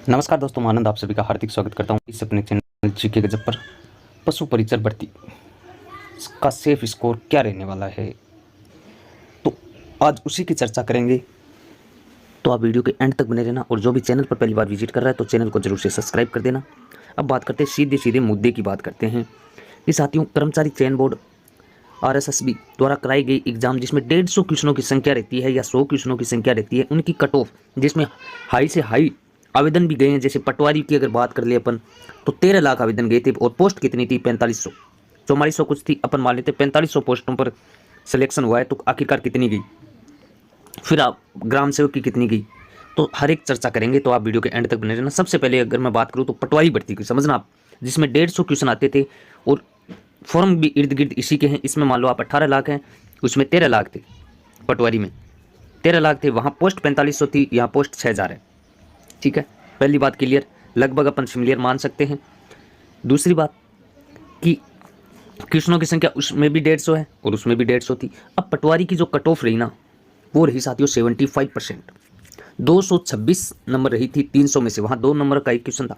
नमस्कार दोस्तों, आनंद आप सभी का हार्दिक स्वागत करता हूं इस अपने चैनल जीके गजब पर। पशु परिचर भर्ती का सेफ स्कोर क्या रहने वाला है, तो आज उसी की चर्चा करेंगे। तो आप वीडियो के एंड तक बने रहना और जो भी चैनल पर पहली बार विजिट कर रहा है तो चैनल को जरूर से सब्सक्राइब कर देना। अब बात करते हैं सीधे सीधे मुद्दे की बात करते हैं कि साथियों, कर्मचारी चयन बोर्ड RSSB द्वारा कराई गई एग्जाम जिसमें 150 क्वेश्चनों की संख्या रहती है या 100 क्वेश्चनों की संख्या रहती है, उनकी कट ऑफ जिसमें हाई से हाई आवेदन भी गए हैं। जैसे पटवारी की अगर बात कर ले अपन तो 13 लाख आवेदन गए थे और पोस्ट कितनी थी? 4500, 4400 कुछ थी, अपन मान लेते 4500 पोस्टों पर सिलेक्शन हुआ है। तो आखिरकार कितनी गई, फिर आप ग्राम सेवक की कितनी गई, तो हर एक चर्चा करेंगे। तो आप वीडियो के एंड तक बने रहना। सबसे पहले अगर मैं बात करूँ तो पटवारी भर्ती की समझना आप, जिसमें 150 क्वेश्चन आते थे और फॉर्म भी इर्द गिर्द इसी के हैं। इसमें मान लो आप 18 लाख हैं, उसमें 13 लाख थे, पटवारी में 13 लाख थे, वहाँ पोस्ट 4500 थी, यहाँ पोस्ट 6000 है। ठीक है, पहली बात क्लियर, लगभग अपन सिमिलर मान सकते हैं। दूसरी बात कि क्वेश्चनों की संख्या उसमें भी 150 है और उसमें भी 150 थी। अब पटवारी की जो कट ऑफ रही ना, वो रही साथियों 75%, 226 नंबर रही थी 300 में से, वहाँ 2 नंबर का एक क्वेश्चन था,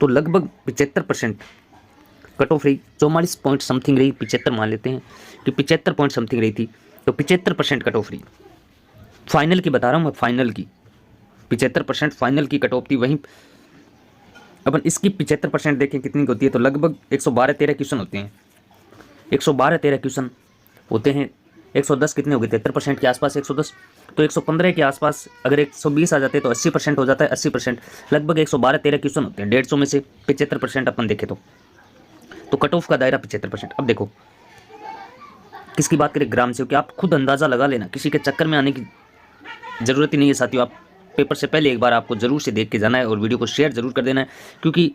तो लगभग 75% कट ऑफ रही। 44 पॉइंट समथिंग रही, 75 मान लेते हैं कि 75 पॉइंट समथिंग रही थी, तो 75% कट ऑफ रही। फाइनल की बता रहा हूँ मैं, फाइनल की 75% फाइनल की कट ऑफ थी। वहीं अपन इसकी 75% देखें कितनी होती है, तो लगभग 112-13 क्वेश्चन होते हैं। 112-13 क्वेश्चन होते हैं, 110 कितने हो गए? 73% के आसपास 110, तो 115 के आसपास अगर 120 आ जाते हैं तो 80% हो जाता है। 80% लगभग 112-13 क्वेश्चन होते हैं 150 में से। 75% अपन देखें तो कट ऑफ का दायरा 75%। अब देखो किसकी बात करें, ग्राम सेवक की। आप खुद अंदाज़ा लगा लेना, किसी के चक्कर में आने की ज़रूरत ही नहीं है साथियों। आप पेपर से पहले एक बार आपको ज़रूर से देख के जाना है और वीडियो को शेयर ज़रूर कर देना है, क्योंकि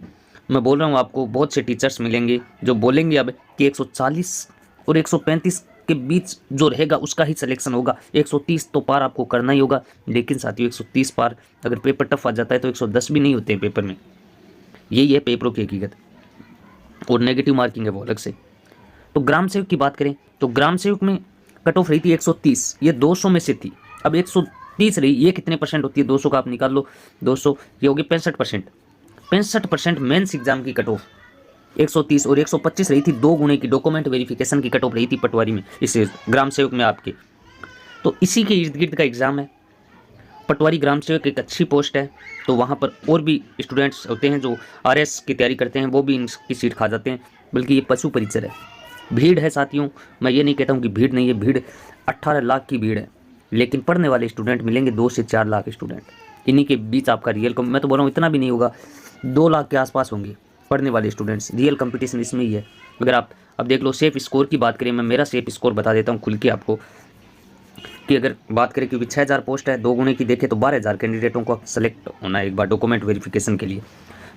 मैं बोल रहा हूँ आपको बहुत से टीचर्स मिलेंगे जो बोलेंगे अब कि 140 और 135 के बीच जो रहेगा उसका ही सिलेक्शन होगा। 130 तो पार आपको करना ही होगा, लेकिन साथियों 130 पार अगर पेपर टफ आ जाता है तो 110 भी नहीं होते हैं पेपर में। यही है पेपरों की हकीकत, और नेगेटिव मार्किंग है वो अलग से। तो ग्राम सेवक की बात करें तो ग्राम सेवक में कट ऑफ रही थी 130, ये 200 में से थी। अब 130 रही, ये कितने परसेंट होती है? 200 का आप निकाल लो, 200 ये होगी 65%। 65% मेंस एग्जाम की कट ऑफ 130 और 125 रही थी, 2 गुने की डॉक्यूमेंट वेरिफिकेशन की कट ऑफ रही थी पटवारी में, इस ग्राम सेवक में आपके। तो इसी के इर्द गिर्द का एग्जाम है। पटवारी ग्राम सेवक एक अच्छी पोस्ट है, तो वहाँ पर और भी स्टूडेंट्स होते हैं जो RS की तैयारी करते हैं, वो भी इनकी सीट खा जाते हैं। बल्कि ये पशु परिचर है, भीड़ है साथियों। मैं ये नहीं कहता हूँ कि भीड़ नहीं है, भीड़ 18 लाख की भीड़ है, लेकिन पढ़ने वाले स्टूडेंट मिलेंगे 2 से 4 लाख स्टूडेंट। इन्हीं के बीच आपका रियल मैं तो बोल रहा हूँ इतना भी नहीं होगा, 2 लाख के आसपास होंगे पढ़ने वाले स्टूडेंट्स। रियल कंपटीशन इसमें ही है। अगर आप अब देख लो सेफ स्कोर की बात करें, मैं मेरा सेफ स्कोर बता देता हूँ खुल के आपको कि अगर बात करें, क्योंकि 6000 पोस्ट है, 2 गुने की देखें तो 12000 कैंडिडेटों को सेलेक्ट होना है एक बार डॉक्यूमेंट वेरिफिकेशन के लिए।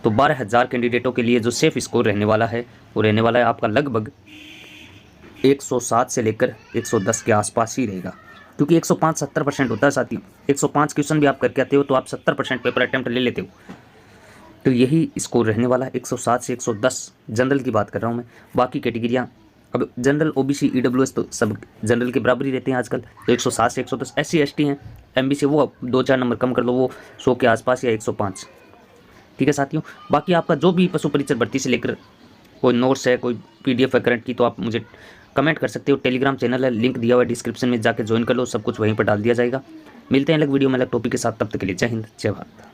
तो 12000 कैंडिडेटों के लिए जो सेफ स्कोर रहने वाला है वो रहने वाला है आपका लगभग 107 से लेकर 110 के आसपास ही रहेगा, क्योंकि 105 70% होता है साथी। 105 क्वेश्चन भी आप करके आते हो तो आप 70% पेपर अटेम्प्ट ले लेते हो, तो यही स्कोर रहने वाला है 107 से 110। जनरल की बात कर रहा हूँ मैं, बाकी कैटेगरियाँ अब जनरल OBC EWS तो सब जनरल के बराबर ही रहते हैं आजकल, तो 107 से 110। SC ST हैं, MBC वो 2-4 नंबर कम कर लो, वो 100 के आसपास या 105। ठीक है साथियों, बाकी आपका जो भी पशु परिचर भर्ती से लेकर कोई नोट्स है, कोई PDF है करंट की, तो आप मुझे कमेंट कर सकते हो। टेलीग्राम चैनल है, लिंक दिया हुआ है डिस्क्रिप्शन में, जाके ज्वाइन कर लो, सब कुछ वहीं पर डाल दिया जाएगा। मिलते हैं अलग वीडियो में अलग टॉपिक के साथ, तब तक के लिए जय हिंद जय भारत।